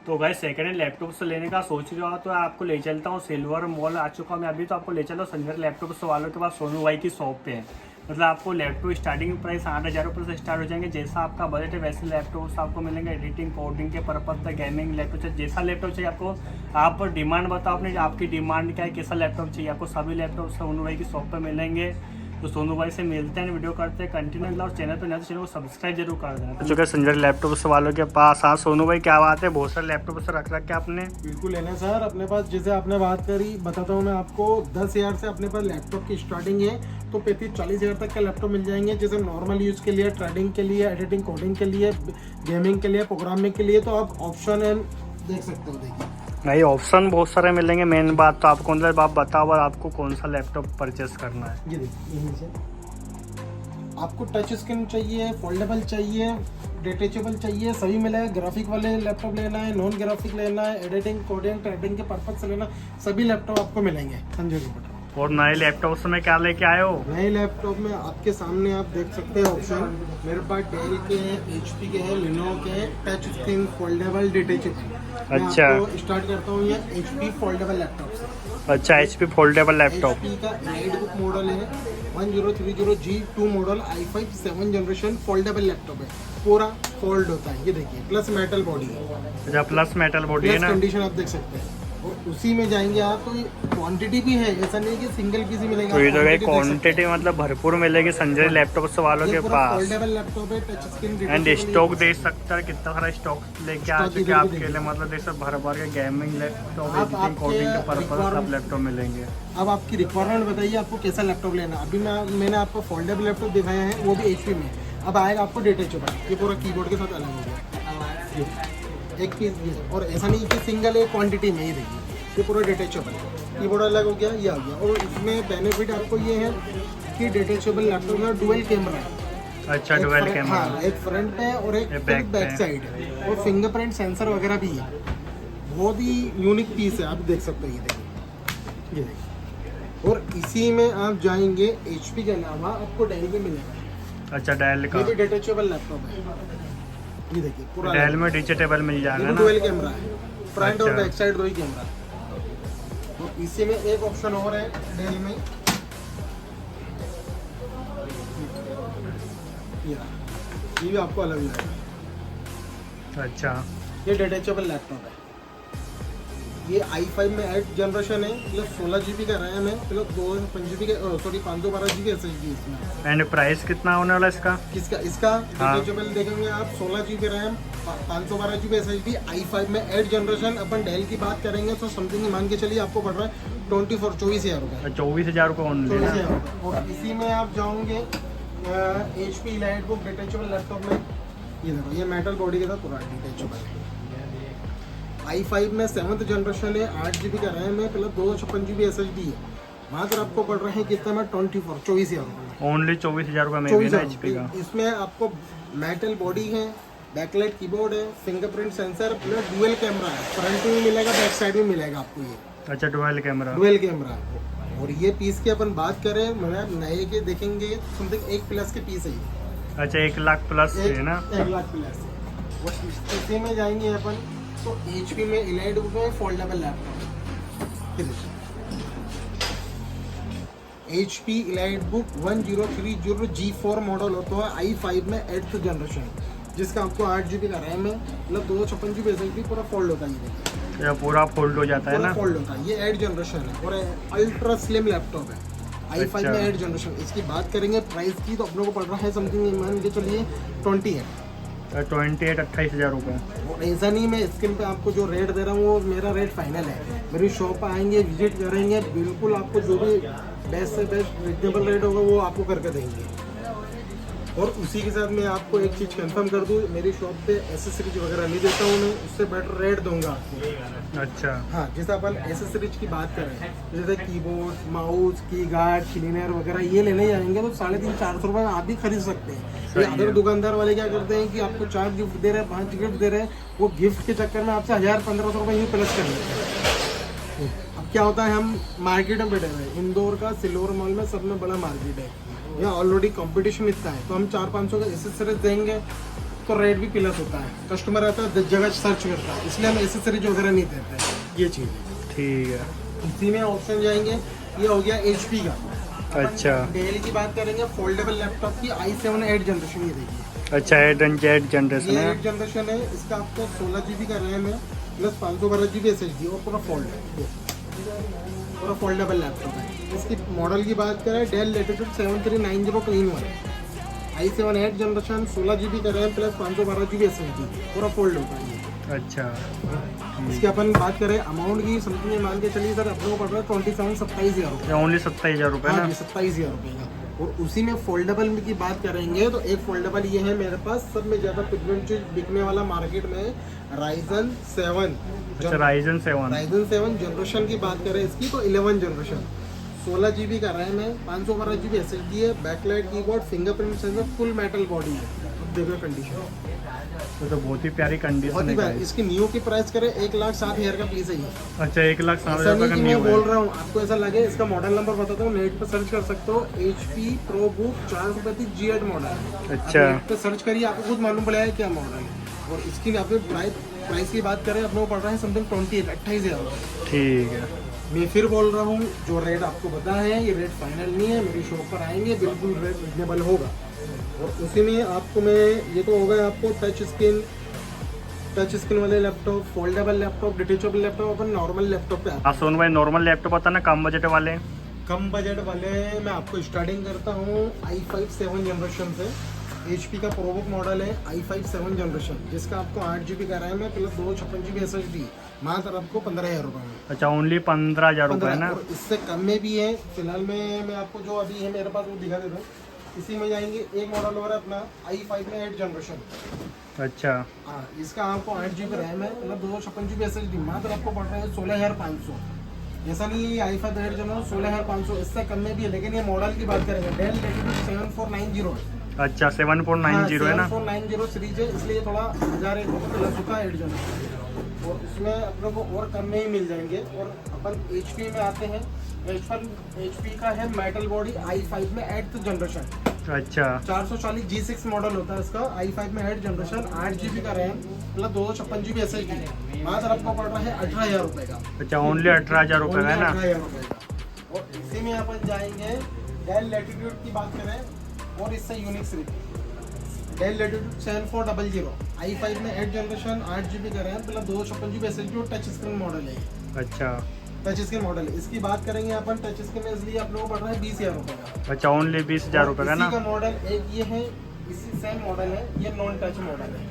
तो guys second hand laptop से लेने का सोच रहे हो तो आपको ले चलता हूँ सिल्वर मॉल आ चुका हूँ मैं अभी। तो आपको ले चलता हूँ संजय लैपटॉप वालों के पास, सोनू भाई की शॉप पे है। मतलब आपको लैपटॉप स्टार्टिंग प्राइस 8,000 रुपये से स्टार्ट हो जाएंगे। जैसा आपका बजट है वैसे लैपटॉप्स आपको मिलेंगे। एडिटिंग कोडिंग के पर्पज से, गेमिंग लैपटॉप चाहिए, जैसा लैपटॉप चाहिए आपको। आप डिमांड बताओ अपनी, आपकी डिमांड क्या है, कैसा लैपटॉप चाहिए आपको। सभी लैपटॉप सोनू भाई की शॉप पर मिलेंगे। तो सोनू भाई से मिलते हैं, वीडियो करते हैं कंटिन्यू। और चैनल पर नए तो चैनल को सब्सक्राइब जरूर कर देना। तो चुके संजय लैपटॉप्स वालों के पास। हाँ सोनू भाई क्या बात है, बहुत सारे लैपटॉप से रख रखे आपने। बिल्कुल है ना सर, अपने पास जैसे आपने बात करी बताता हूँ मैं आपको। 10,000 से अपने पास लैपटॉप की स्टार्टिंग है, तो 35-40 हज़ार तक का लैपटॉप मिल जाएंगे। जैसे नॉर्मल यूज़ के लिए, ट्रेडिंग के लिए, एडिटिंग कोडिंग के लिए, गेमिंग के लिए, प्रोग्रामिंग के लिए। तो आप ऑप्शन है देख सकते हो। देखिए नहीं, ऑप्शन बहुत सारे मिलेंगे। मेन बात तो आपको मतलब आप बताओ और आपको कौन सा लैपटॉप परचेस करना है। ये देखिए, यहीं से आपको टच स्क्रीन चाहिए, फोल्डेबल चाहिए, डिटेचेबल चाहिए, सभी मिलेगा। ग्राफिक वाले लैपटॉप लेना है, नॉन ग्राफिक लेना है, एडिटिंग कोडिंग ट्रेडिंग के पर्पज से लेना, सभी लैपटॉप आपको मिलेंगे संजय रिपोर्टर। और नए लैपटॉप में क्या लेके आए हो? नए लैपटॉप में आपके सामने आप देख सकते हैं ऑप्शन। मेरे पास डेल के हैं, HP के हैं, लिनोवो के हैं, टच स्क्रीन, फोल्डेबल, डिटेचेबल। अच्छा, तो स्टार्ट करता हूँ ये HP फोल्डेबल लैपटॉप से। अच्छा HP फोल्डेबल लैपटॉप। HP का इलाइटबुक मॉडल है 1030G2 model, i5 7th generation foldable laptop है। पूरा फोल्ड होता है, ये देखिए, प्लस मेटल बॉडी है। अच्छा, प्लस मेटल बॉडी है ना। कंडीशन आप देख सकते हैं। और उसी में जाएंगे आप तो क्वांटिटी भी है, ऐसा नहीं कि सिंगल पीस ही मिलेगा। तो ये तो क्वांटिटी मतलब भरपूर मिलेगी संजय लैपटॉप वालों के पास। फोल्डेबल लैपटॉप है, टच स्क्रीन, एंड स्टॉक देख सकता है कितना सारा स्टॉक लेके आ चुके हैं आपके लिए। मतलब देख सकते भर भर के गेमिंग लैपटॉप, एडिटिंग कोडिंग के पर्पज सब लैपटॉप मिलेंगे। अब आपकी रिक्वायरमेंट बताइए, आपको कैसा लैपटॉप लेना। अभी मैंने आपको फोल्डेबल लैपटॉप दिखाया है, वो भी HP में। अब आएगा आपको डिटेचेबल, ये पूरा कीबोर्ड के साथ अलग हो गया, एक पीस ये। और ऐसा नहीं कि सिंगल एक क्वांटिटी में ही देखिए, ये पूरा डिटेचेबल, कीबोर्ड अलग हो गया, ये आ गया। और इसमें बेनिफिट आपको ये है कि डिटेचेबल लैपटॉप में डुअल कैमरा है। अच्छा, डुअल कैमरा। हाँ, एक फ्रंट है और एक बैक साइड है। और फिंगरप्रिंट सेंसर वगैरह भी है। बहुत ही यूनिक पीस है, आप देख सकते हो। ये देखिए, ये देखिए। और इसी में आप जाएंगे, HP के अलावा आपको डेल भी मिलेगा। अच्छा, डेल का ये भी डिटेचेबल लैपटॉप है, ये देखिए पूरा डेल में डिटेचेबल मिल जाएगा ना। डुअल कैमरा है, फ्रंट और अच्छा। बैक साइड दो ही कैमरा है। तो इसी में एक ऑप्शन और है डेल में, ये भी आपको अलग लगेगा। अच्छा, ये डिटेचेबल लैपटॉप है। ये i5 में 8th जनरेशन है, प्लस 16 GB का रैम है, प्लस 512 GB SSD इसमें। एंड प्राइस कितना होने वाला इसका? इसका डिटेचेबल देखेंगे आप, 16 GB RAM, 512 GB SSD, i5 में 8th जनरेशन। अपन डेल की बात करेंगे तो समथिंग मान के चलिए आपको पड़ रहा है 24,000 रुपये। 24,000 रुपये ओनली। 24,000। और इसी में आप जाओगे HP इलाइटबुक डिटेचेबल लैपटॉप में, ये देखो, ये मेटल बॉडी के साथ पूरा डिटेचेबल है। i5 में 7th जनरेशन है, 8 GB का रैम है, प्लस 256 GB SSD है। मात्र आपको पड़ रहे हैं कितना में 24,000 रुपये। ओनली 24,000 रुपये में भी ना HP का। इसमें आपको मेटल बॉडी है, बैकलाइट कीबोर्ड है, fingerprint sensor, plus dual camera है। फ्रंट में भी मिलेगा, बैक साइड में मिलेगा आपको ये। अच्छा, डुअल कैमरा। Dual camera. और ये पीस की अपन बात करें, मतलब नए के देखेंगे समथिंग 1 प्लस के पीस है ये। अच्छा, 1 लाख प्लस है ना। 1 लाख प्लस है। और इसी में जाएंगे अपन तो HP में इलाइटबुक में foldable laptop, HP इलाइटबुक 1030G4 model होता है, i5 में 8th जनरेशन, जिसका आपको 8 GB का रैम है, मतलब 256 GB SSD, पूरा फोल्ड होता है। ये देखिए, ये पूरा फोल्ड हो जाता है ना। फोल्ड होता है। ये 8th जनरेशन है और अल्ट्रा स्लिम लैपटॉप है, i5 में 8th जनरेशन। इसकी बात करेंगे प्राइस की तो अपनों को पड़ रहा है समथिंग मान के चलिए 28,000 रुपये। और ऐसा नहीं, मैं स्क्रीन पे आपको जो रेट दे रहा हूँ वो मेरा रेट फाइनल है। मेरी शॉप आएंगे, विजिट करेंगे, बिल्कुल आपको जो भी बेस्ट से बेस्ट रिजनेबल रेट होगा वो आपको करके देंगे। और उसी के साथ मैं आपको एक चीज़ कंफर्म कर दूँ, मेरी शॉप पे एसेसरीज वगैरह नहीं देता हूँ मैं, उससे बेटर रेट दूंगा आपको। अच्छा, हाँ, जैसे अपन एसेसरीज की बात करें, जैसे कीबोर्ड, माउस, की गार्ड, क्लीनर वगैरह ये लेने जाएंगे तो 350-400 रुपये में आप भी खरीद सकते हैं। अदर दुकानदार वाले क्या करते हैं कि आपको 4 गिफ्ट दे रहे हैं, 5 गिफ्ट दे रहे हैं, वो गिफ्ट के चक्कर में आपसे 1,000-1,500 रुपये ही प्लस कर लेते हैं। अब क्या होता है, हम मार्केट में बैठे हुए हैं, इंदौर का सिल्वर मॉल में सब में बड़ा मार्केट है, यहाँ ऑलरेडी कंपटीशन इतना है, तो हम 400-500 का एसेसरीज देंगे तो रेट भी प्लस होता है, कस्टमर आता है जगह सर्च करता है, इसलिए हम एसेसरीज वगैरह नहीं देते हैं, ये चीज़ है। ठीक है। इसी में ऑप्शन जाएंगे, ये हो गया HP का। अच्छा डेल की बात करेंगे, फोल्डेबल लैपटॉप की i7 8 जनरेशन, ये देखिए। अच्छा, 8 जनरेशन ये है। 8 जनरेशन है, इसका आपको 16 GB का रैम है प्लस 512 GB SSD और पूरा फोल्ड है, पूरा फोल्डेबल लैपटॉप है। इसकी मॉडल की बात करें, Dell Latitude 7390 2-in-1, i7 8 generation, 16 GB का रैम प्लस 512 GB SSD, पूरा फोल्ड होता है ये। अच्छा, इसकी अपन बात करें अमाउंट की, समथिंग मान के चलिए सर, अपने को पड़ रहा है 27-27 हज़ार ओनली 27,000 रुपये ना। 27,000 रुपये का। और उसी में फोल्डेबल की बात करेंगे तो एक फोल्डेबल ये है मेरे पास, सब में ज़्यादा पिगमेंट चीज बिकने वाला मार्केट में Ryzen 7। अच्छा, Ryzen 7। Ryzen 7 जनरेशन की बात करें इसकी तो 11 जनरेशन, 16 GB का रैम है, 512 GB SSD है, backlight keyboard, fingerprint sensor, full metal body है। अब देखो कंडीशन तो बहुत ही प्यारी बहुत कंडीशन ही है। प्यारी। इसकी न्यू की प्राइस करें 1,60,000 का पीस है ये। अच्छा, 1,60,000 ऐसा रुपये नहीं का कि न्यू मैं है। बोल रहा हूँ, आपको ऐसा लगे, इसका मॉडल नंबर बताता हूँ, नेट पे सर्च कर सकते हो, HP ProBook 435 G8 मॉडल। अच्छा। नेट पे सर्च करिए, आपको खुद मालूम पड़ेगा क्या मॉडल है। और इसकी आप प्राइस की बात करें, अपने को पड़ रहा है समथिंग 28,000। ठीक है। मैं फिर बोल रहा हूँ, जो रेट आपको पता है ये रेट फाइनल नहीं है, मेरी शॉप पर आएंगे बिल्कुल रेट रिजनेबल होगा। और उसी में आपको मैं, ये तो होगा आपको टच स्क्रीन वाले laptop, foldable laptop, detachable laptop, अपन नॉर्मल लैपटॉप पे आप सोनू भाई नॉर्मल लैपटॉप आता ना, कम बजट वाले। कम बजट वाले मैं आपको स्टार्टिंग करता हूँ i5 7 जनरेशन से। HP का प्रोबुक मॉडल है i5 7 जनरेशन, जिसका आपको 8 GB का रैम है प्लस 256 GB SSD, मात्र आपको 15,000 रुपये में। अच्छा, ओनली 15,000 रुपये ना। और इससे कम में भी है फिलहाल में, मैं आपको जो अभी है मेरे पास वो दिखा देता हूँ। इसी में जाएंगे, एक मॉडल और है अपना i5 में 8 जनरेशन। अच्छा, हाँ, इसका आपको 8 GB रैम है मतलब 256 GB SSD, मात्र आपको पड़ रहा है 16,500। ऐसा नहीं है i5 8 जनरेशन 16,500, इससे कम में भी है। लेकिन ये मॉडल की बात करेंगे, डेल लेटिट्यूड 7490 है। अच्छा, 7490 है ना। 7490 सीरीज है, इसलिए थोड़ा 1,000 प्लस होता है 8 जनरेशन। और इसमें अपने को और कम में ही मिल जाएंगे। और अपन HP में आते हैं, HP का है मेटल बॉडी i5 में 8th जनरेशन। अच्छा, 440 G6 मॉडल होता है इसका, i5 में 8 जनरेशन, 8 GB का रैम मतलब 256 GB SSD, मात्र आपको पड़ रहा है 18,000 रुपये का। अच्छा, ओनली 18,000 रुपये का है ना। 18,000 रुपये का। और इसी में अपन जाएंगे, डेल लेटिट्यूड की बात करें और इससे unique series, del latitude 7400, i5 में 8 जनरेशन, 8 GB का रैम मतलब 256 GB SSD और टच स्क्रीन मॉडल है ये। अच्छा, टच स्क्रीन मॉडल है। इसकी बात करेंगे अपन, टच स्क्रीन में इसलिए आप लोगों को पड़ रहा है 20,000 रुपये का। अच्छा, ओनली 20,000 रुपये का ना। इसी का मॉडल एक ये है, इसी सेम मॉडल है, ये नॉन टच मॉडल है।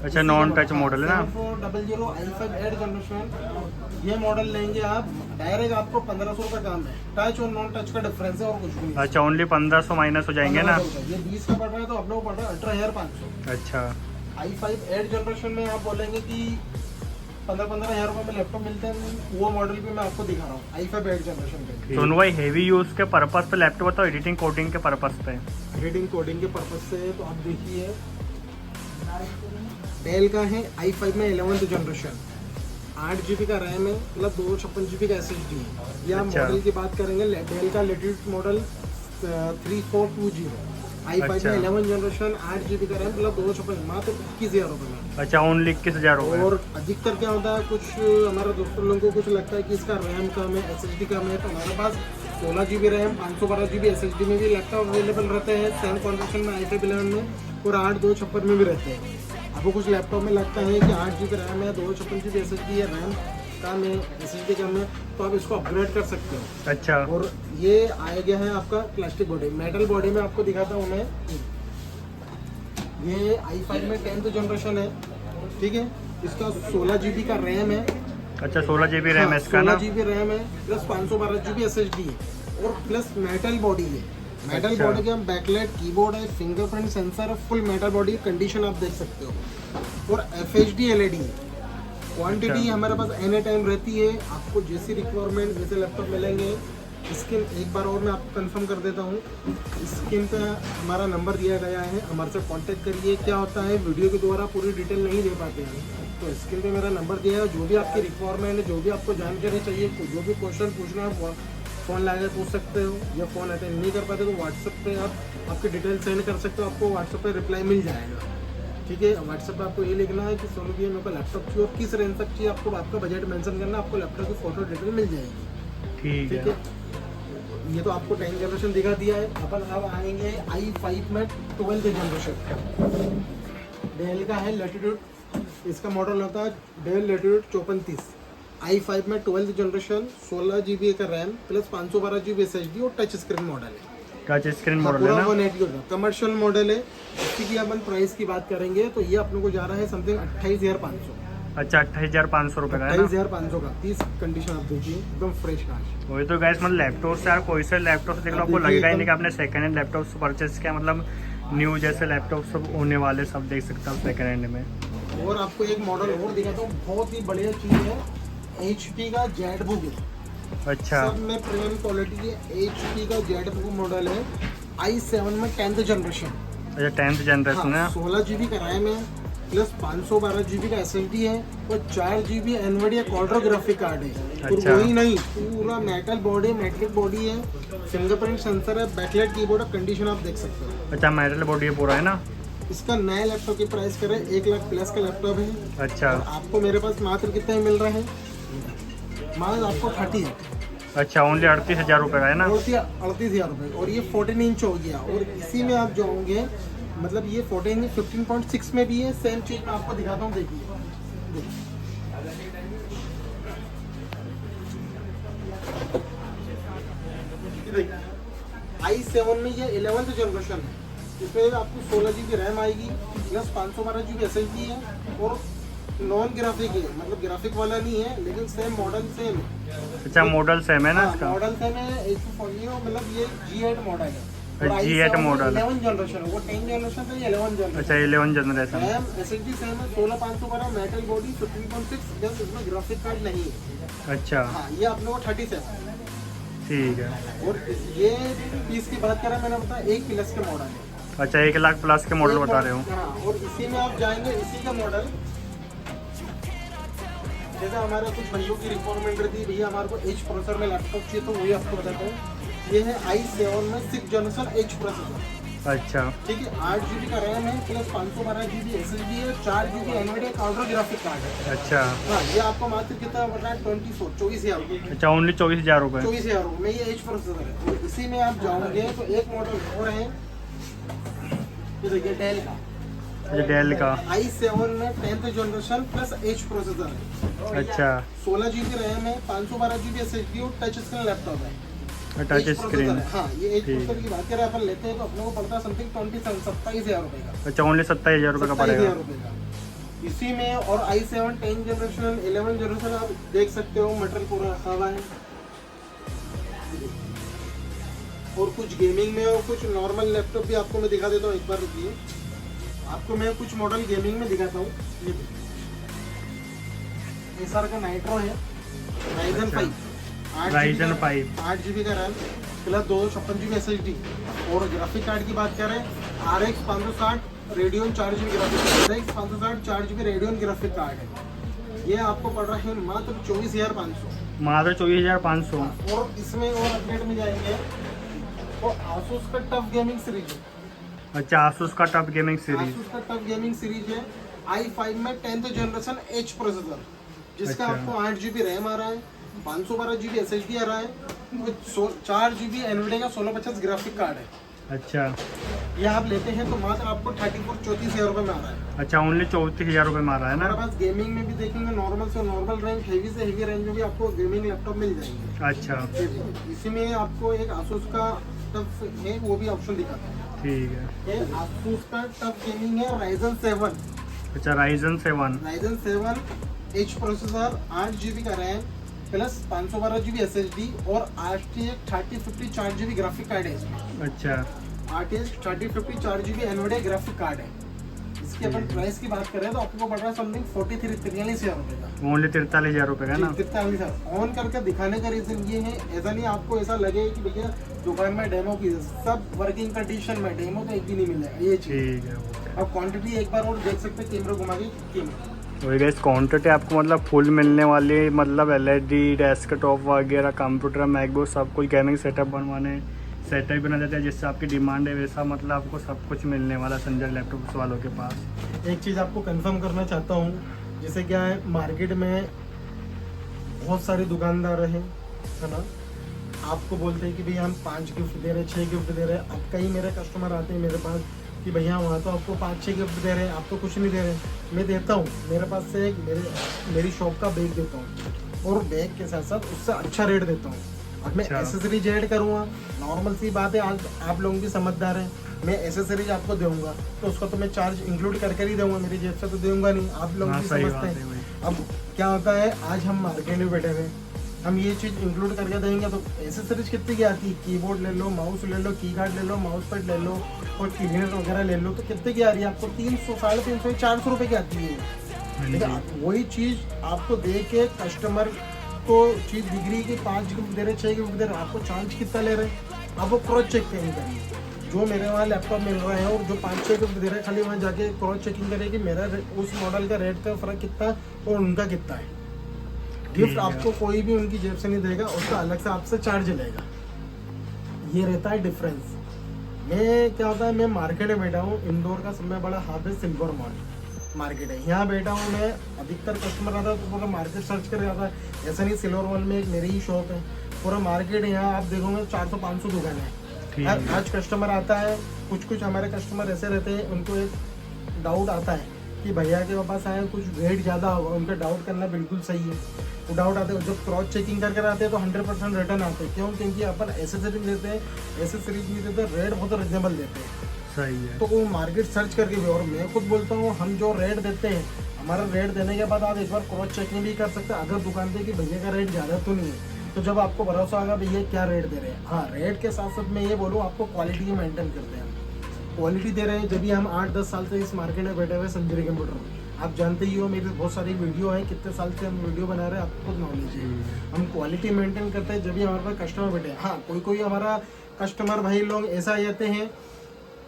अच्छा, नॉन टच मॉडल है ना। 7400 i5 8 जनरेशन, ये मॉडल लेंगे आप डायरेक्ट, आपको 1,500 रुपये काम है। टच और नॉन टच का डिफरेंस है और कुछ भी नहीं। अच्छा, ओनली 1500 माइनस हो जाएंगे ना। 1500 रुपये। ये 20 का पड़ रहा है तो आप लोग पड़ रहा है 18,500। अच्छा, i5 8 जनरेशन में आप बोलेंगे कि 15,000 रुपये में लैपटॉप मिलते हैं, वो मॉडल भी मैं आपको दिखा रहा हूँ i5 8 जनरेशन पे। सोनू भाई हेवी यूज के पर्पस पे लैपटॉप बताओ, एडिटिंग कोडिंग के पर्पस पे। रीडिंग कोडिंग के पर्पज से तो आप देखिए, डेल का है i5 में 11th जनरेशन, 8 GB का रैम है मतलब 256 GB का SSD है। या अच्छा। मॉडल की बात करेंगे, डेल का लेटेस्ट मॉडल 3420, i5 अच्छा। में 11 जनरेशन, 8 GB का रैम मतलब 256, मात्र 21,000 रुपये में। अच्छा, ओनली 21,000 रुपये। और अधिकतर क्या होता है, कुछ हमारे दोस्तों लोगों को कुछ लगता है कि इसका रैम कम है, SSD कम है, तो हमारे पास 16 GB रैम 512 GB SSD में भी लैपटॉप अवेलेबल रहते हैं सेम कॉन्फ़िगरेशन में i5 11 में, और 8/256 में भी रहते हैं। आपको कुछ लैपटॉप में लगता है कि 8 GB रैम है, 256 GB SSD है, रैम कम है, SSD कम है, तो आप इसको अपग्रेड कर सकते हो। अच्छा, और ये आ गया है आपका प्लास्टिक बॉडी, मेटल बॉडी में आपको दिखाता हूँ मैं। ये i5 में 10th जनरेशन है, ठीक है। इसका 16 GB का रैम है। अच्छा, 16 GB रैम है इसका ना। 16 GB रैम है प्लस 512 GB SSD है, और प्लस मेटल बॉडी है। मेटल अच्छा। बॉडी के हम बैकलाइट कीबोर्ड है, फिंगरप्रिंट सेंसर है, फुल मेटल बॉडी कंडीशन आप देख सकते हो। और FHD LED है। क्वांटिटी अच्छा। हमारे पास एनी टाइम रहती है, आपको जैसी रिक्वायरमेंट वैसे लैपटॉप मिलेंगे। स्क्रीन एक बार और मैं आपको कंफर्म कर देता हूँ, स्क्रीन पे हमारा नंबर दिया गया है, हमारे से कांटेक्ट करिए। क्या होता है, वीडियो के द्वारा पूरी डिटेल नहीं दे पाते हैं, तो स्क्रीन पे मेरा नंबर दिया है। जो भी आपकी रिक्वायरमेंट है, जो भी आपको जानकारी चाहिए, जो भी क्वेश्चन पूछना है, फ़ोन लगा पूछ सकते हो, या फ़ोन अटेंड नहीं कर पाते तो व्हाट्सएप पे आप आपकी डिटेल सेंड कर सकते हो, आपको व्हाट्सएप पे रिप्लाई मिल जाएगा। ठीक है। व्हाट्सएप पे आपको ये लिखना है कि सोनू भैया मेरे को लैपटॉप चाहिए और किस रेंज तक चाहिए, आपको आपका बजट मेंशन करना, आपको लैपटॉप की फोटो डिटेल मिल जाएगी। ठीक ठीक है। है। ये तो आपको 10 जनरेशन दिखा दिया है। अपन अब आएंगे i5 में 12th जनरेशन। डेल का है लैटिट्यूड, इसका मॉडल होता है डेल लैटिट्यूड 5430। i5 में 12th जनरेशन, 16 GB का रैम प्लस 512 GB SSD और टच स्क्रीन मॉडल है। टच स्क्रीन मॉडल पूरा है ना? 180 का कमर्शियल मॉडल है। इसकी की अपन प्राइस की बात करेंगे तो ये अपने को जा रहा है समथिंग 28,500। अच्छा 28,500 रुपये का है ना? 28,500 का। 30 कंडीशन आप देखिए एकदम फ्रेश कांच। वही तो गाइस, मतलब लैपटॉप से यार कोई से लैपटॉप से देख लो आपको देखिए लगेगा ही एकदम- नहीं कि आपने सेकंड हैंड लैपटॉप से परचेस किया। मतलब न्यू जैसे लैपटॉप सब होने वाले सब देख सकते हो सेकंड हैंड में। और आपको एक मॉडल और दिखाता हूँ, बहुत ही बढ़िया चीज़ है। HP का जेटबुक है, अच्छा सब में प्रीमियम क्वालिटी की HP का जेटबुक मॉडल है। i7 में 10th जनरेशन। अच्छा 10th जनरेशन है। 16 GB का रैम है प्लस 512 GB का SSD है और 4 GB NVIDIA Quadro graphic card है। और अच्छा। वही नहीं, पूरा मेटल बॉडी, मेट्रिक बॉडी है, फिंगरप्रिंट सेंसर है, बैकलाइट कीबोर्ड है, कंडीशन आप देख सकते हो। अच्छा मेटल बॉडी पूरा है ना? इसका नया लैपटॉप की प्राइस करें 1 लाख प्लस का लैपटॉप है। अच्छा और आपको मेरे पास मात्र कितने में मिल रहा है? मात्र आपको 38 अच्छा ओनली 38,000 रुपये का है ना? 38,000 रुपये। और ये 14 इंच हो गया। और इसी में आप जाओगे, मतलब ये 14 इंच 15.6 में भी है। सेम चीज मैं आपको दिखाता हूँ, देखिए। i7 में ये 11th जनरेशन है। इसमें आपको 16 GB रैम आएगी प्लस 512 GB SSD है और नॉन ग्राफिक है, मतलब ग्राफिक वाला नहीं है, लेकिन सेम मॉडल सेम है। अच्छा मॉडल सेम है ना इसका? मॉडल सेम है। मतलब ये G8 मॉडल है। और G8 i7 मॉडल। 11 जनरेशन है, वो 10 जनरेशन था, ये 11 जनरेशन। अच्छा 11 जनरेशन। रैम SSD सेम है, 16512 मेटल बॉडी 15.6, जस्ट इसमें ग्राफिक कार्ड नहीं है। अच्छा हाँ, ये आप लोगों को 37। ठीक है। और ये पीस की बात करें, मैंने बताया 1 प्लस के मॉडल है। अच्छा 1 लाख प्लस के मॉडल बता रहे हो? हाँ, और इसी में आप जाएंगे, इसी का मॉडल, जैसे हमारे कुछ भाइयों की रिक्वायरमेंट रहती है, भैया हमारे को H प्रोसेसर में लैपटॉप चाहिए, तो वही आपको बताता हूँ। ये है i7 में 6 जनरेशन H प्रोसेसर। अच्छा ठीक है। 8 GB का रैम है प्लस 512 GB SSD है, 4 GB NVIDIA Quadro graphic card है। अच्छा हाँ, ये आपको मात्र कितना बता है? 24,000 रुपये। अच्छा ओनली 24,000 रुपये। 24,000 रुपये में ये H प्रोसेसर है। और इसी में आप जाओगे तो एक मॉडल और है, ये देखिए डेल का। अच्छा डेल का i7 में 10th generation plus H processor है। अच्छा 16 GB रैम है, 512 GB SSD और टच स्क्रीन लैपटॉप है। Touch H screen. प्रोसेसर है। हाँ, ये H ठीक। प्रोसेसर की बात करें अपन लेते हैं तो अपने को पड़ता है समथिंग 27,000 रुपये का। अच्छा ओनली 27,000 रुपये का 27,000 पड़ेगा। रुपये का इसी में। और i7 10 जनरेशन 11 जनरेशन आप देख सकते हो, मटेरियल पूरा रखा हुआ है। और कुछ गेमिंग में और कुछ नॉर्मल लैपटॉप भी आपको मैं दिखा देता हूँ। एक बार रुकिए, आपको मैं कुछ मॉडल गेमिंग में दिखाता हूँ। ये एसआर का नाइट्रो है, राइजन 5, राइजन 5 8 GB का रैम प्लस 256 GB SSD। और ग्राफिक कार्ड की बात करें, RX 560 radian 4 GB graphic, RX 560 4 GB radian graphic card है। ये आपको पड़ रहा है मात्र 24,500। मात्र 24,500। और इसमें और अपडेट में जाएंगे तो आसूस का टफ गेमिंग सीरीज है। अच्छा आसूस का टफ गेमिंग सीरीज। आसूस का टफ गेमिंग सीरीज है। i5 में 10th जनरेशन H प्रोसेसर, जिसका अच्छा। आपको 8 GB रैम आ रहा है, 512 GB SSD आ रहा है, और 4 GB NVIDIA का 1650 ग्राफिक कार्ड है। अच्छा ये आप लेते हैं तो मात्र आपको 34,000 रुपये में आ रहा है। अच्छा ओनली 34,000 रुपये मारा है ना? हमारे पास गेमिंग में भी देखेंगे, नॉर्मल से नॉर्मल रेंज, हेवी से हेवी रेंज में भी आपको गेमिंग लैपटॉप मिल जाएंगे। अच्छा इसी में आपको एक आसूस का टफ है, वो भी ऑप्शन दिखाता है। ठीक है। ये आसूस का टफ गेमिंग है, राइजन 7। अच्छा Ryzen 7। Ryzen 7 H processor, 8 GB का रैम प्लस 512 GB SSD और RTX 3050 4 GB ग्राफिक कार्ड है इसमें। अच्छा RTX 3050 4 GB NVIDIA graphic card है। इसकी अपन प्राइस की बात करें तो आपको पड़ रहा है समथिंग 43,000 रुपये का। ओनली 43,000 रुपये का ना? 43,000। ऑन करके दिखाने का रीजन ये है, ऐसा नहीं आपको ऐसा लगे कि भैया दुकान में डेमो की, सब वर्किंग कंडीशन में, डेमो तो एक भी नहीं मिलेगा। ये चीज़ ठीक है ओके। अब क्वांटिटी एक बार और देख सकते हैं, कैमरा घुमा के कीमत। वही गाइस क्वांटिटी आपको मतलब फुल मिलने वाली है, मतलब LED डेस्कटॉप वगैरह, कंप्यूटर, मैकबुक, सब कुछ गेमिंग सेटअप बनवाने सेटअप बना देते हैं, जिससे आपकी डिमांड है वैसा मतलब आपको सब कुछ मिलने वाला संजय लैपटॉप्स वालों के पास। एक चीज़ आपको कंफर्म करना चाहता हूँ, जैसे क्या है मार्केट में बहुत सारे दुकानदार हैं, है ना, आपको बोलते हैं कि भैया हम 5 गिफ्ट दे रहे हैं, 6 गिफ्ट दे रहे हैं। अब कई मेरे कस्टमर आते हैं मेरे पास कि भैया वहाँ तो आपको 5-6 गिफ्ट दे रहे हैं, आप तो कुछ नहीं दे रहे हैं। मैं देता हूँ, मेरे पास से एक मेरी शॉप का बैग देता हूँ और बैग के साथ साथ उससे अच्छा रेट देता हूँ। अब मैं एसेसरीज ऐड करूँगा, नॉर्मल सी बात है, आप लोग भी समझदार हैं, मैं एसेसरीज आपको दूंगा तो उसका तो मैं चार्ज इंक्लूड करके ही दूंगा, मेरी जेब से तो दूंगा नहीं, आप लोग भी समझते हैं। अब क्या होता है, आज हम मार्केट में बैठे हुए, हम ये चीज़ इंक्लूड करके देंगे तो एसेसरीज कितनी की आती है, कीबोर्ड ले लो, माउस ले लो, की कार्ड ले लो, माउस पैड ले लो और क्लीनर वगैरह ले लो, तो कितने की आ रही है आपको? 300, 350, 400 रुपये की आती है। लेकिन वही चीज़ आपको दे के कस्टमर को चीज़ दिख रही है कि 5 गिफ्ट दे रहे, 6 गिफ्ट दे रहे, आपको चार्ज कितना ले रहे हैं आप वो क्रॉस चेक करेंगे। जो मेरे वहाँ लैपटॉप मिल रहा है और जो 5-6 गिफ्ट दे रहे हैं, खाली वहाँ जाके क्रॉस चेकिंग करें कि मेरा उस मॉडल का रेट का फ़र्क कितना और उनका कितना है। गिफ्ट आपको कोई भी उनकी जेब से नहीं देगा, उसका अलग से आपसे चार्ज लेगा, ये रहता है डिफरेंस। मैं क्या होता है, मैं मार्केट में बैठा हूँ, इंदौर का सबसे बड़ा हब है सिल्वर मॉल मार्केट है, यहाँ बैठा हूँ मैं। अधिकतर कस्टमर आता है तो पूरा मार्केट सर्च कर जाता है, ऐसा नहीं सिल्वर मॉल में एक मेरी ही शॉप है, पूरा मार्केट है, यहाँ आप देखोगे 400-500 दुकान है। आज कस्टमर आता है, कुछ हमारे कस्टमर ऐसे रहते हैं, उनको एक डाउट आता है कि भैया के पास आए कुछ रेट ज़्यादा होगा, उनका डाउट करना बिल्कुल सही है। वो डाउट आते हैं, जब क्रॉस चेकिंग करके आते हैं तो 100% रिटर्न आते हैं। क्यों? क्योंकि अपन एसेसरीज लेते हैं, एसेसरीज नहीं देते, रेट बहुत रिजनेबल देते हैं, सही है। तो वो मार्केट सर्च करके भी, और मैं खुद बोलता हूँ हम जो रेट देते हैं, हमारा रेट देने के बाद आप एक बार क्रॉस चेकिंग भी कर सकते हैं अगर दुकान पे कि भैया का रेट ज़्यादा तो नहीं है, तो जब आपको भरोसा होगा भैया क्या रेट दे रहे हैं। हाँ, रेट के साथ साथ मैं ये बोलूँ आपको क्वालिटी मेंटेन करते हैं, क्वालिटी दे रहे हैं। जब भी हम 8-10 साल से इस मार्केट में बैठे हुए संजय कंप्यूटर में, आप जानते ही हो मेरी बहुत सारी वीडियो है, कितने साल से हम वीडियो बना रहे हैं, आपको खुद नॉलेज है। हम क्वालिटी मेंटेन करते हैं जब भी हमारे पास कस्टमर बैठे हैं। हाँ, कोई हमारा कस्टमर भाई लोग ऐसा आ जाते हैं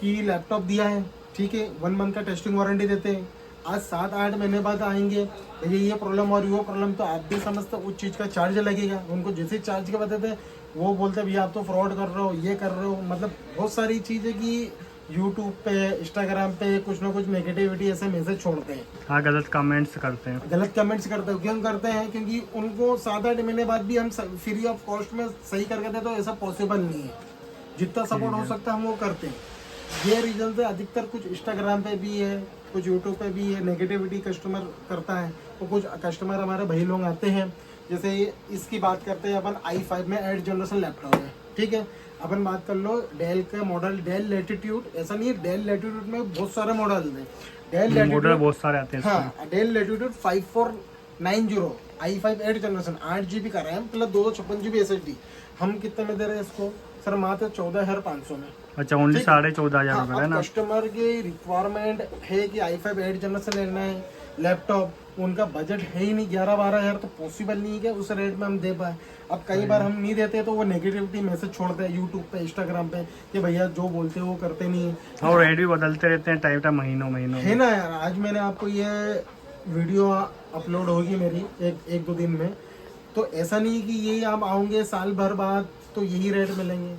कि लैपटॉप दिया है, ठीक है, 1 मंथ का टेस्टिंग वारंटी देते हैं, आज 7-8 महीने बाद आएंगे, ये प्रॉब्लम और वो प्रॉब्लम, तो आप भी समझते उस चीज़ का चार्ज लगेगा। उनको जैसे चार्ज के बताते हैं वो बोलते हैं भैया आप तो फ्रॉड कर रहे हो, ये कर रहे हो। मतलब बहुत सारी चीज़ें कि यूट्यूब पे, इंस्टाग्राम पे कुछ ना कुछ नेगेटिविटी ऐसे मैसेज छोड़ते हैं। हाँ, गलत कमेंट्स करते हैं। गलत कमेंट्स करते हैं, क्यों करते हैं? क्योंकि उनको 7-8 महीने बाद भी हम फ्री ऑफ कॉस्ट में सही करके दें, तो ऐसा पॉसिबल नहीं है। जितना सपोर्ट हो सकता है हम वो करते हैं। ये रीजन से अधिकतर कुछ इंस्टाग्राम पे भी है, कुछ यूट्यूब पे भी है, नेगेटिविटी कस्टमर करता है। तो कुछ कस्टमर हमारे भाई लोग आते हैं, जैसे इसकी बात करते हैं अपन, i5 में 8 जनरेशन लैपटॉप है, ठीक है। अपन बात कर लो डेल का मॉडल, डेल लैटिट्यूड, ऐसा नहीं है, डेल लैटिट्यूड में बहुत सारे मॉडल हैं, डेल लैटिट्यूड बहुत सारे आते हैं। हाँ, Dell Latitude 5490 i5 8 generation, 8 GB का रैम प्लस 256 GB SSD। हम कितने में दे रहे हैं इसको सर? मात्र 14,500 में। अच्छा, ओनली 14,500 है ना। कस्टमर की रिक्वायरमेंट है कि i5 8 जनरेशन लेना है लैपटॉप, उनका बजट है ही नहीं, 11-12 हज़ार, तो पॉसिबल नहीं है कि उस रेट में हम दे पाए। अब कई बार हम नहीं देते तो वो नेगेटिविटी मैसेज छोड़ते हैं यूट्यूब पे, इंस्टाग्राम पे कि भैया जो बोलते हैं वो करते नहीं है, और रेट भी बदलते रहते हैं टाइम महीनों है ना यार। आज मैंने आपको ये वीडियो अपलोड होगी मेरी 1-2 दिन में, तो ऐसा नहीं कि यही आप आओगे साल भर बाद तो यही रेट मिलेंगे,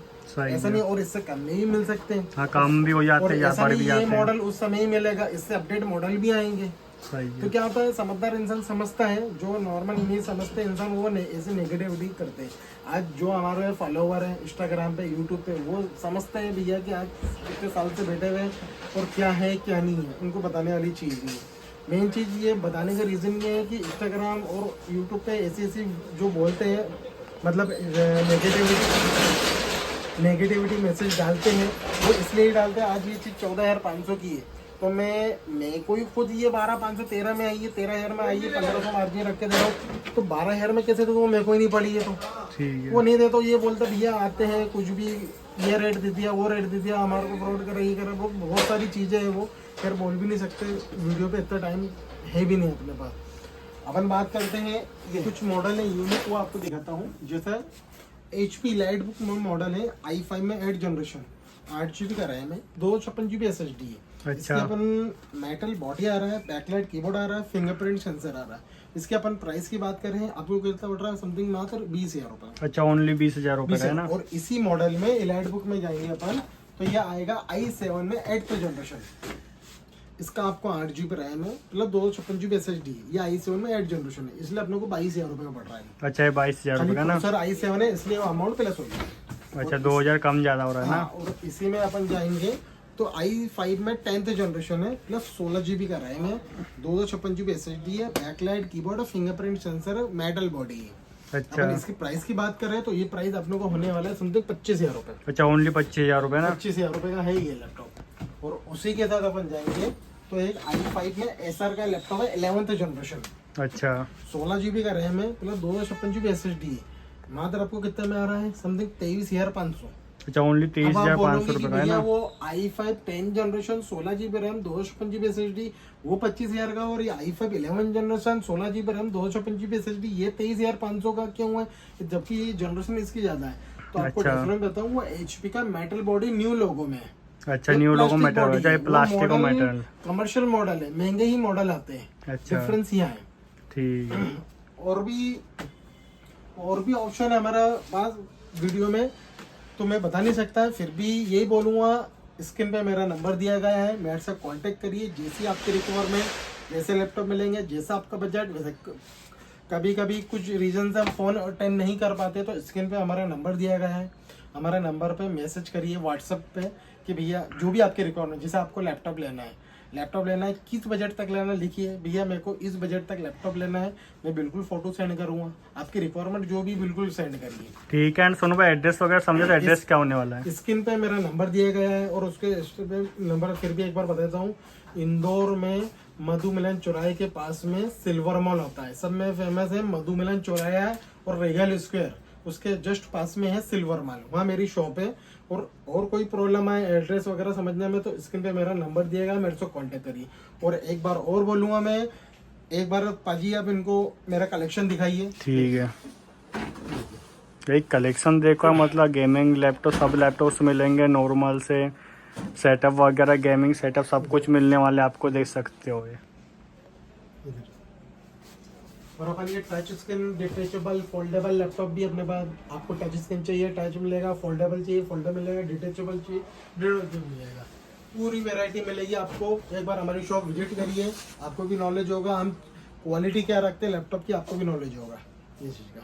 ऐसा नहीं, और इससे कम में भी मिल सकते हैं। हाँ, कम भी हो जाते हैं, ऐसा नहीं ये मॉडल उस समय ही मिलेगा, इससे अपडेट मॉडल भी आएंगे। तो क्या होता है, समझदार इंसान समझता है, जो नॉर्मल नहीं समझते इंसान वो ऐसे नेगेटिविटी करते हैं। आज जो हमारे फॉलोवर है इंस्टाग्राम पे, यूट्यूब पे, वो समझते हैं भैया कि आज कितने साल से बैठे हुए और क्या है क्या नहीं है, उनको बताने वाली चीज़ नहीं है। मेन चीज़ ये बताने का रीज़न ये है कि इंस्टाग्राम और यूट्यूब पे ऐसी जो बोलते हैं, मतलब नेगेटिविटी मैसेज डालते हैं, वो इसलिए ही डालते हैं। आज ये चीज़ 14,500 की है, तो मैं कोई खुद ये 12,500 13 में आई है, 13,000 में आई है, 1,500 मार्जिन रख के दे रहा हूँ, तो 12,000 में कैसे? तो वो मेरे को ही नहीं पड़ी है, तो ठीक है, वो नहीं दे, तो ये बोलते भैया आते हैं कुछ भी ये रेट दे दिया, वो रेट दे दिया, हमारे को फ्रॉड कर ये कर, वो बहुत सारी चीज़ें हैं, वो खैर बोल भी नहीं सकते, वीडियो पे इतना टाइम है भी नहीं अपने पास। अपन बात करते हैं, ये कुछ मॉडल है यूनिक, वो आपको दिखाता हूँ। जैसा HP लाइटबुक मॉडल है, i5 में 8 जनरेशन, 8 GB का रैम है, 256 GB SSD है। अच्छा, इसके अपन मेटल बॉडी आ रहा है, बैकलाइट कीबोर्ड आ रहा है, फिंगरप्रिंट सेंसर आ रहा है, इसके अपन प्राइस की बात करें आपको कितना पड़ रहा है, समथिंग मात्र 20,000 रुपये। अच्छा, ओनली 20,000 रुपये का है ना। और इसी मॉडल में इलाइट बुक में जाएंगे अपन तो ये आएगा i7 में 8th जनरेशन। इसका आपको 8 GB रैम है, मतलब 256 GB SSD। ये i7 में 8 जनरेशन है, इसलिए अपने को 22,000 रुपये का पड़ रहा है। अच्छा, ये 22,000 रुपये का ना। सर i7 है इसलिए वो अमाउंट प्लस हो गया। अच्छा, 2,000 कम ज़्यादा हो रहा है ना। हाँ, और इसी में अपन जाएंगे तो i5 में 10th जनरेशन है, प्लस 16 GB का रैम है, 256 GB SSD है, बैकलाइट कीबोर्ड और फिंगरप्रिंट सेंसर, मेटल बॉडी है। अच्छा, अपन इसकी प्राइस की बात करें तो ये प्राइस अपने को होने वाला है समथिंग 25,000 रुपये। अच्छा, ओनली 25,000 रुपये ना। 25,000 रुपये का है ये लैपटॉप। और उसी के साथ अपन जाएंगे तो एक i5 में SR का लैपटॉप है 11th जनरेशन। अच्छा, 16 GB का रैम है, प्लस 256 GB SSD है। मात्र आपको कितने में आ रहा है, समथिंग 23,500। अच्छा, ओनली अब आप 23,500 बोलोगे कि रुपये का है भैया ना। वो i5 10 generation 16 GB RAM 256 GB SSD वो 25,000 का, और ये i5 11 generation 16 GB RAM 256 GB SSD ये 23,500 का क्यों है, जबकि ये जनरेशन इसकी ज्यादा है। तो आपको अच्छा। डिफरेंस बताऊं, वो HP का मेटल बॉडी न्यू लोगो में है। अच्छा, न्यू लोगो मेटल है, चाहे प्लास्टिक और मेटल। कमर्शियल मॉडल है, महंगे ही मॉडल आते हैं। अच्छा, डिफरेंस यहाँ है। ठीक है। और भी ऑप्शन है हमारा पास वीडियो में, तो मैं बता नहीं सकता, फिर भी यही बोलूँगा, स्क्रीन पे मेरा नंबर दिया गया है, मेरे से कांटेक्ट करिए। जैसी आपकी रिक्वायरमेंट, जैसे लैपटॉप मिलेंगे, जैसा आपका बजट, वैसे कभी कभी कुछ रीजन से हम फ़ोन अटेंड नहीं कर पाते तो स्क्रीन पे हमारा नंबर दिया गया है, हमारे नंबर पे मैसेज करिए व्हाट्सएप पे कि भैया जो भी आपकी रिक्वायरमेंट, जैसे आपको लैपटॉप लेना है, किस बजट तक लेना है, लिखिए भैया मेरे को इस बजट तक लैपटॉप लेना है, मैं बिल्कुल फोटो सेंड करूँगा। आपकी रिक्वायरमेंट जो भी बिल्कुल सेंड करिए। ठीक है। एंड सुनो भाई, एड्रेस वगैरह समझे तो एड्रेस क्या होने वाला है? स्क्रीन पे मेरा नंबर दिया गया है, और उसके नंबर फिर भी एक बार बता देता हूँ। इंदौर में मधु मिलन चौराहे के पास में सिल्वर मॉल होता है, सब में फेमस है। मधु मिलन चौराहा और रेगल स्क्वायर, उसके जस्ट पास में है सिल्वर मॉल, वहाँ मेरी शॉप है। और कोई प्रॉब्लम आए एड्रेस वगैरह समझने में तो स्क्रीन पे मेरा नंबर दिएगा, मेरे से कांटेक्ट करिए। और एक बार और बोलूँगा मैं, एक बार पाजी आप इनको मेरा कलेक्शन दिखाइए। ठीक है, एक कलेक्शन देखो, मतलब गेमिंग लैपटॉप, सब लैपटॉप्स मिलेंगे, नॉर्मल से सेटअप वगैरह, गेमिंग सेटअप सब कुछ मिलने वाले आपको, देख सकते हो ये। और अपन ये touch screen detachable foldable laptop भी अपने पास, आपको टच स्क्रीन चाहिए टच मिलेगा, फोल्डेबल चाहिए फोल्डर मिलेगा, डिटेचेबल चाहिए डिटेचेबल मिलेगा, पूरी वैरायटी मिलेगी आपको। एक बार हमारी शॉप विजिट करिए, आपको भी नॉलेज होगा हम क्वालिटी क्या रखते हैं लैपटॉप की, आपको भी नॉलेज होगा ये चीज़ का।